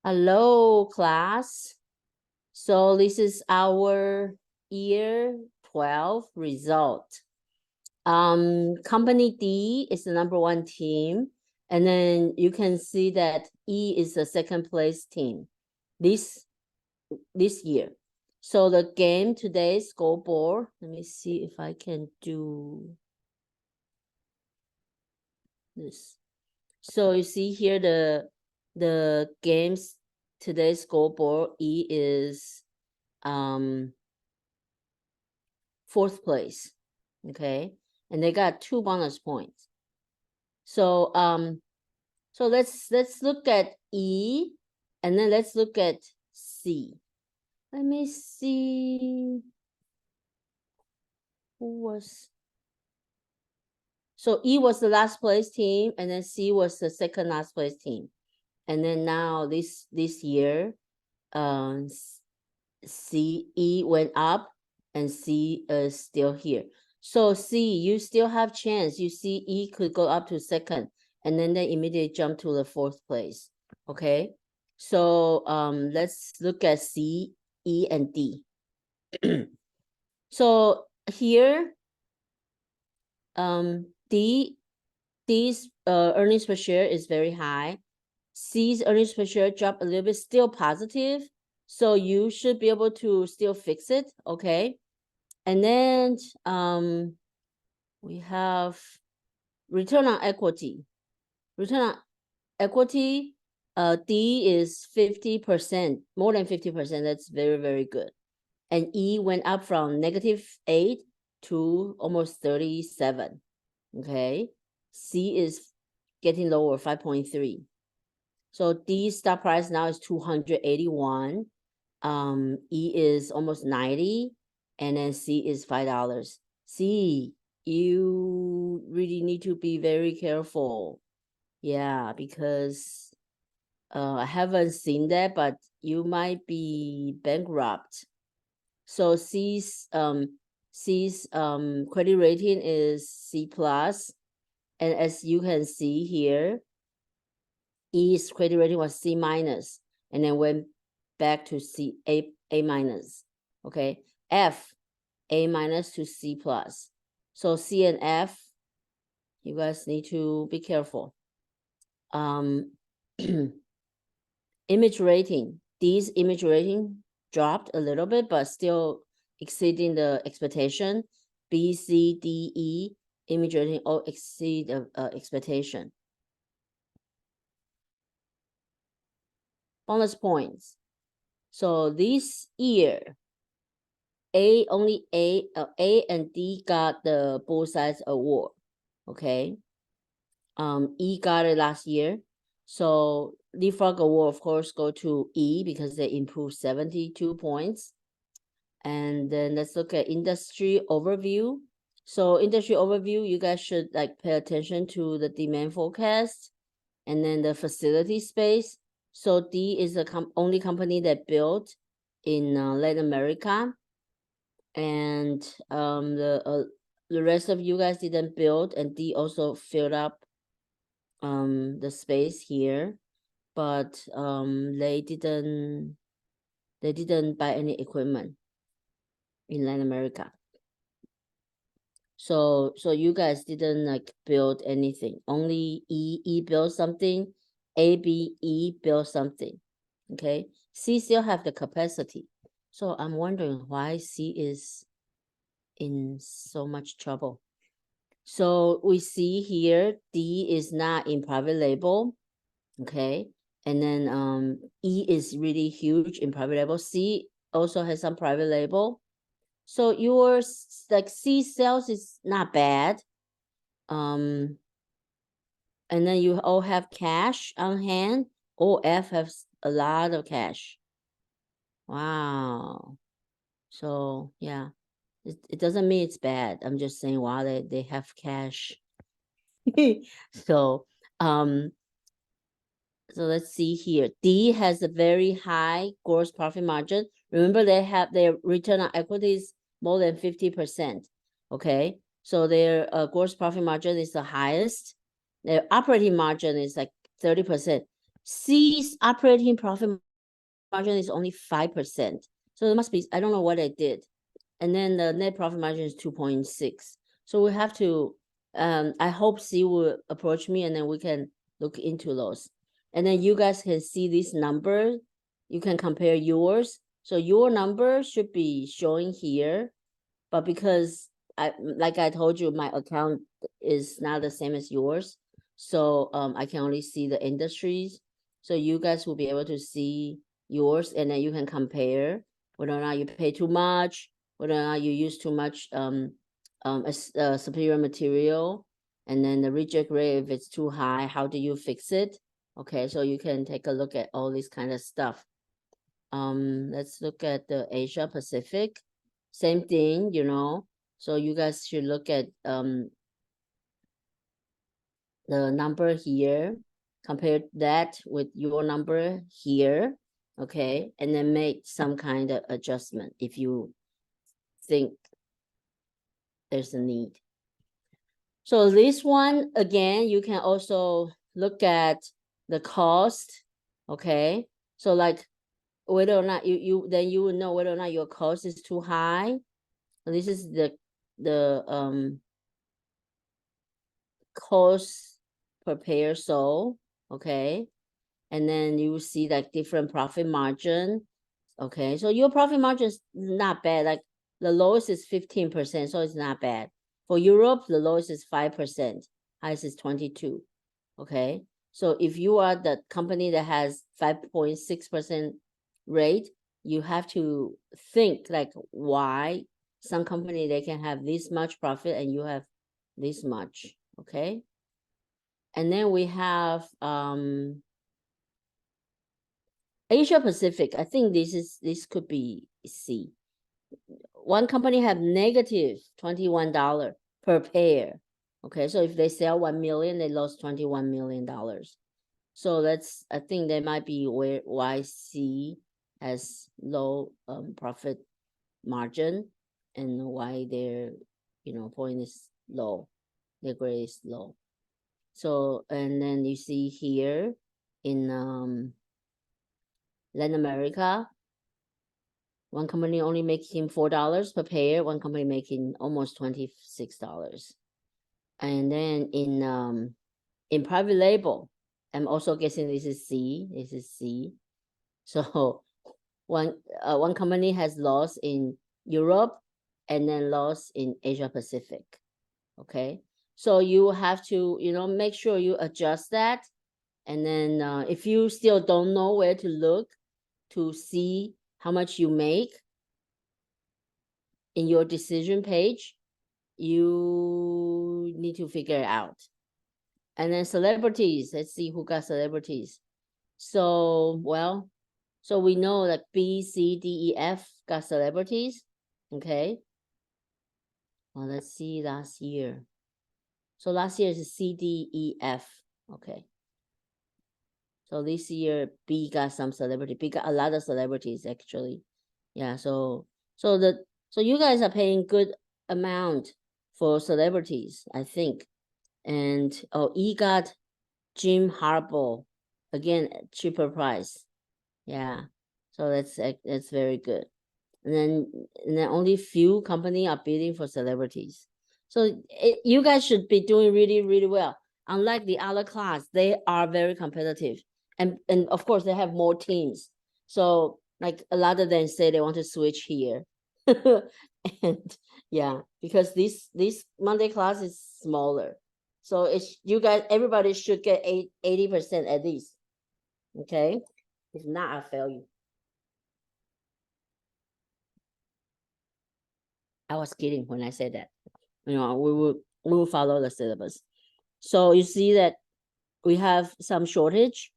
Hello, class. So this is our year 12 result. Company D is the #1 team. And then you can see that E is the second place team this year. So the game today scoreboard, let me see if I can do this. So you see here the games today's scoreboard, E is 4th place, okay, and they got 2 bonus points. So so let's look at E, and then let's look at C. Let me see who was. So E was the last place team, and then C was the second last place team. And then now this year, E went up and C is still here. So C, you still have chance. You see E could go up to second, and then they immediately jump to the 4th place. Okay, so let's look at C, E, and D. So here, D's earnings per share is very high. C's earnings per share dropped a little bit, still positive. So you should be able to still fix it, okay? And then we have return on equity. Return on equity, D is 50%, more than 50%. That's very, very good. And E went up from -8 to almost 37, okay? C is getting lower, 5.3. So D stock price now is 281. E is almost 90, and then C is $5. C, you really need to be very careful. Yeah, because I haven't seen that, but you might be bankrupt. So C's credit rating is C+, and as you can see here, E's credit rating was C-, and then went back to A-. Okay, F, A- to C+. So C and F, you guys need to be careful. Image rating, D's image rating dropped a little bit, but still exceeding the expectation. B, C, D, E, image rating all exceed the expectation. Bonus points. So this year, only A and D got the both sides award. Okay. E got it last year. So Leapfrog Award, of course, go to E because they improved 72 points. And then let's look at industry overview. So industry overview, you guys should like pay attention to the demand forecast and then the facility space. So D is the only company that built in Latin America. And the rest of you guys didn't build, and D also filled up the space here, but they didn't buy any equipment in Latin America. So you guys didn't like build anything. Only E built something, A, B, E built something. Okay, C still have the capacity. So I'm wondering why C is in so much trouble. So we see here D is not in private label, okay, and then E is really huge in private label. C also has some private label. So your like C sales is not bad. And then you all have cash on hand. F has a lot of cash. Wow. So yeah, it doesn't mean it's bad. I'm just saying, wow, they have cash. So so let's see here. D has a very high gross profit margin. Remember, they have their return on equity is more than 50%. Okay, so their gross profit margin is the highest. Their operating margin is like 30%. C's operating profit margin is only 5%. So it must be, I don't know what I did. And then the net profit margin is 2.6. So we have to, I hope C will approach me and then we can look into those. And then you guys can see this number. You can compare yours. So your number should be showing here, but because like I told you, my account is not the same as yours. So I can only see the industries. So you guys will be able to see yours and then you can compare whether or not you pay too much, whether or not you use too much superior material, and then the reject rate, if it's too high, how do you fix it? Okay, so you can take a look at all this kind of stuff. Let's look at the Asia Pacific. Same thing, you know. So you guys should look at the number here, compare that with your number here, okay, and then make some kind of adjustment if you think there's a need. So this one, again, you can also look at the cost, okay? So like whether or not then you will know whether or not your cost is too high. This is the cost per pair sold, okay? And then you see like different profit margin, okay? So your profit margin is not bad. Like the lowest is 15%, so it's not bad. For Europe, the lowest is 5%, highest is 22, okay? So if you are the company that has 5.6% rate, you have to think like why some company they can have this much profit and you have this much, okay? And then we have Asia Pacific. I think this could be C. One company have negative $21 per pair. Okay, so if they sell 1 million, they lost $21 million. So that's, I think that might be why C has low profit margin and why their point is low, their grade is low. So, and then you see here in Latin America, one company only making $4 per pair, one company making almost $26. And then in private label, I'm also guessing this is C. This is C. So one company has loss in Europe and then loss in Asia Pacific. Okay, so you have to make sure you adjust that. And then if you still don't know where to look to see how much you make in your decision page, you need to figure it out. And then celebrities, let's see who got celebrities. So, well, so we know that B, C, D, E, F got celebrities. Okay. Well, let's see last year. So last year is C, D, E, F. Okay. So this year B got some celebrity. B got a lot of celebrities actually. Yeah. So you guys are paying good amount for celebrities, I think. And E got Jim Harbaugh, again cheaper price. Yeah. So that's very good. And then only few company are bidding for celebrities. So you guys should be doing really, really well. Unlike the other class, they are very competitive. And of course, they have more teams. So like a lot of them say they want to switch here. And yeah, because this Monday class is smaller. So it's you guys, everybody should get 80% at least. Okay? If not, I'll fail you. I was kidding when I said that. We will follow the syllabus. So you see that we have some shortage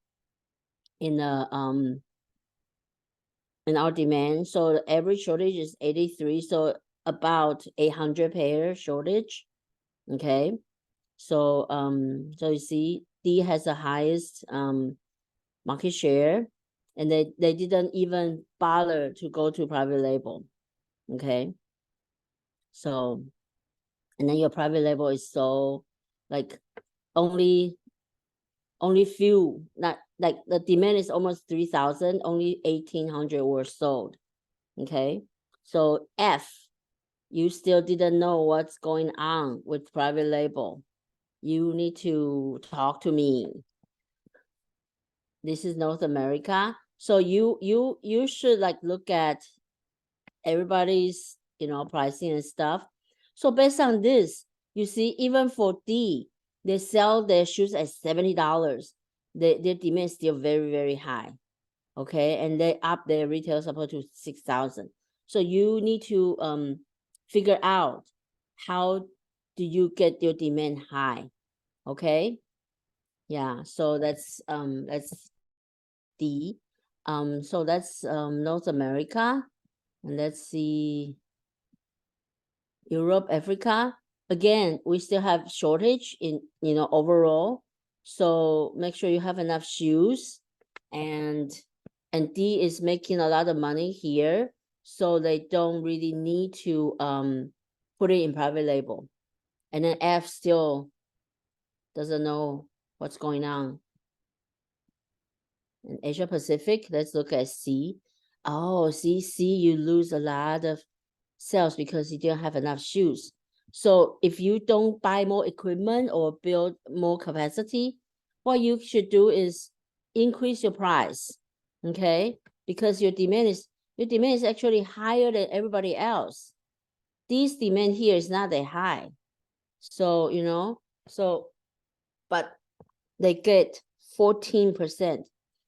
in the in our demand. So the average shortage is 83. So about 800 pair shortage. Okay. So so you see D has the highest market share, and they didn't even bother to go to private label. Okay. So, and then your private label is so like only only few, not like the demand is almost 3,000, only 1,800 were sold. Okay, so F, you still didn't know what's going on with private label. You need to talk to me. This is North America. So you should like look at everybody's, you know, pricing and stuff. So based on this, you see, even for D, they sell their shoes at $70. Their demand is still very, very high. Okay, and they up their retail support to 6,000. So you need to figure out how do you get your demand high. Okay, yeah, so that's D. So that's North America, and let's see Europe, Africa. Again, we still have shortage in, you know, overall. So make sure you have enough shoes, and D is making a lot of money here, so they don't really need to put it in private label. And then F still doesn't know what's going on. In Asia Pacific, let's look at C. Oh, C, you lose a lot of sales because you don't have enough shoes. So if you don't buy more equipment or build more capacity, what you should do is increase your price, okay? Because your demand is actually higher than everybody else. This demand here is not that high. So, you know, but they get 14%.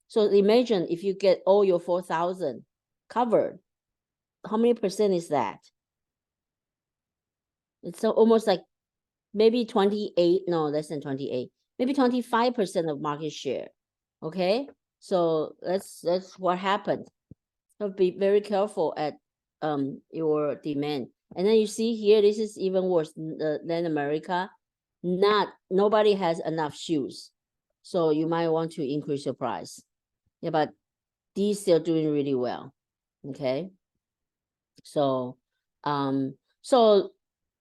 So imagine if you get all your 4,000 covered, how many percent is that? It's so almost like maybe 28, no, less than 28, maybe 25% of market share. Okay, so that's what happened. So be very careful at your demand. And then you see here, this is even worse than America. Nobody has enough shoes, so you might want to increase your price. Yeah, but these still doing really well. Okay, so so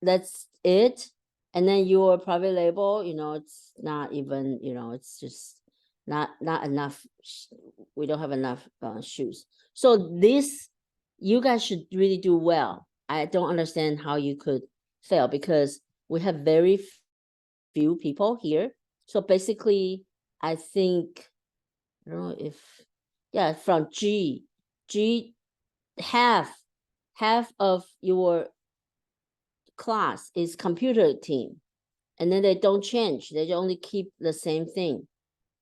that's it. And then your private label, you know, it's not even, you know, it's just not enough. We don't have enough shoes. So this, you guys should really do well. I don't understand how you could fail, because we have very few people here. So basically, I think, I don't know if, yeah, from G, half of your class is computer team, and then they don't change, they only keep the same thing.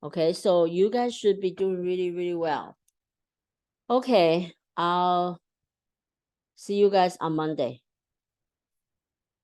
Okay, so you guys should be doing really, really well. Okay, I'll see you guys on Monday.